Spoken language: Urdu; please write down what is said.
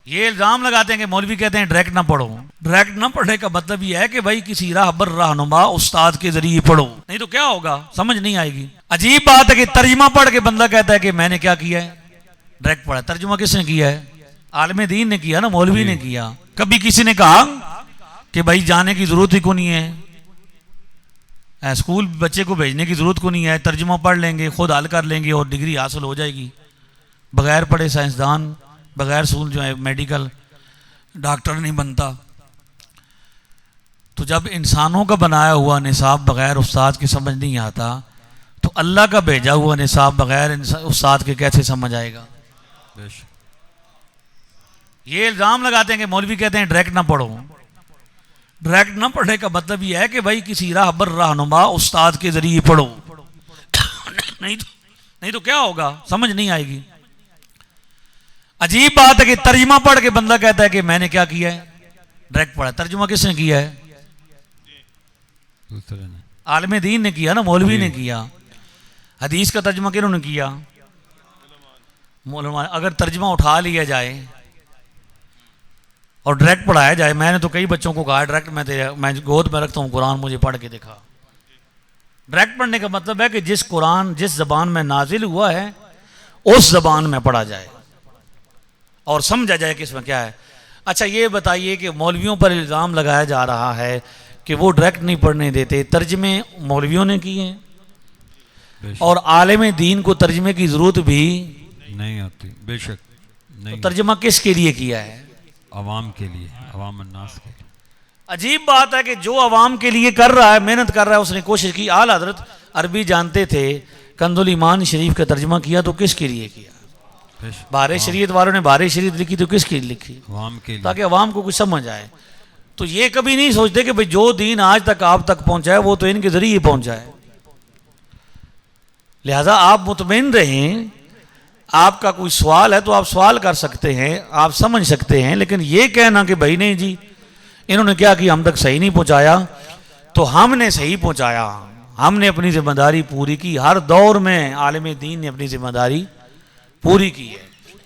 یہ الزام لگاتے ہیں کہ مولوی کہتے ہیں ڈائریکٹ نہ پڑھو. ڈائریکٹ نہ پڑھنے کا مطلب یہ ہے کہ بھائی کسی راہبر رہنما استاد کے ذریعے پڑھو, نہیں تو کیا ہوگا سمجھ نہیں آئے گی. عجیب بات ہے کہ ترجمہ پڑھ کے بندہ کہتا ہے کہ میں نے کیا کیا ہے, ڈائریکٹ پڑھا. ترجمہ کس نے کیا ہے؟ عالم دین نے کیا نا, مولوی نے کیا. کبھی کسی نے کہا کہ بھائی جانے کی ضرورت ہی کو نہیں ہے, اسکول بچے کو بھیجنے کی ضرورت کو نہیں ہے, ترجمہ پڑھ لیں گے خود حل کر لیں گے اور ڈگری حاصل ہو جائے گی. بغیر پڑھے سائنسدان بغیر سول جو ہے میڈیکل ڈاکٹر نہیں بنتا. تو جب انسانوں کا بنایا ہوا نصاب بغیر استاد کے سمجھ نہیں آتا تو اللہ کا بھیجا ہوا نصاب بغیر استاد کے کیسے سمجھ آئے گا؟ یہ الزام لگاتے ہیں کہ مولوی کہتے ہیں ڈائریکٹ نہ پڑھو. ڈائریکٹ نہ پڑھنے کا مطلب یہ ہے کہ بھائی کسی راہبر رہنما استاد کے ذریعے پڑھو, نہیں تو کیا ہوگا سمجھ نہیں آئے گی. عجیب بات ہے کہ ترجمہ پڑھ کے بندہ کہتا ہے کہ میں نے کیا کیا ہے, ڈائریکٹ پڑھا. ترجمہ کس نے کیا ہے؟ عالم دین نے کیا نا, مولوی نے کیا. حدیث کا ترجمہ کنہوں نے کیا؟ علماء. اگر ترجمہ اٹھا لیا جائے اور ڈائریکٹ پڑھایا جائے, میں نے تو کئی بچوں کو کہا ڈائریکٹ میں گود میں رکھتا ہوں قرآن, مجھے پڑھ کے دکھا. ڈائریکٹ پڑھنے کا مطلب ہے کہ جس قرآن جس زبان میں نازل ہوا ہے اس زبان میں پڑھا جائے اور سمجھا جائے کہ اس میں کیا ہے. اچھا یہ بتائیے کہ مولویوں پر الزام لگایا جا رہا ہے کہ وہ ڈائریکٹ نہیں پڑھنے دیتے, ترجمے مولویوں نے کیے ہیں اور عالم دین کو ترجمے کی ضرورت بھی نہیں آتی. بے شک نہیں. تو ترجمہ کس کے لیے کیا ہے؟ عوام کے لیے, عوام الناس کے لیے. عجیب بات ہے کہ جو عوام کے لیے کر رہا ہے, محنت کر رہا ہے, اس نے کوشش کی. اعلیٰ حضرت عربی جانتے تھے, کنز الایمان شریف کا ترجمہ کیا تو کس کے لیے کیا؟ بارِ شریعت والوں نے بارِ شریعت لکھی تو کس کے لیے لکھی؟ عوام کے لیے, تاکہ عوام کو کچھ سمجھ آئے. تو یہ کبھی نہیں سوچتے کہ بھئی جو دین آج تک آپ تک پہنچا ہے وہ تو ان کے ذریعے پہنچا ہے. لہذا آپ مطمئن رہیں, آپ کا کوئی سوال ہے تو آپ سوال کر سکتے ہیں, آپ سمجھ سکتے ہیں. لیکن یہ کہنا کہ بھائی نہیں جی انہوں نے کیا ہم تک صحیح نہیں پہنچایا, تو ہم نے صحیح پہنچایا. ہم نے اپنی ذمہ داری پوری کی. ہر دور میں عالم دین نے اپنی ذمہ داری پوری کی ہے.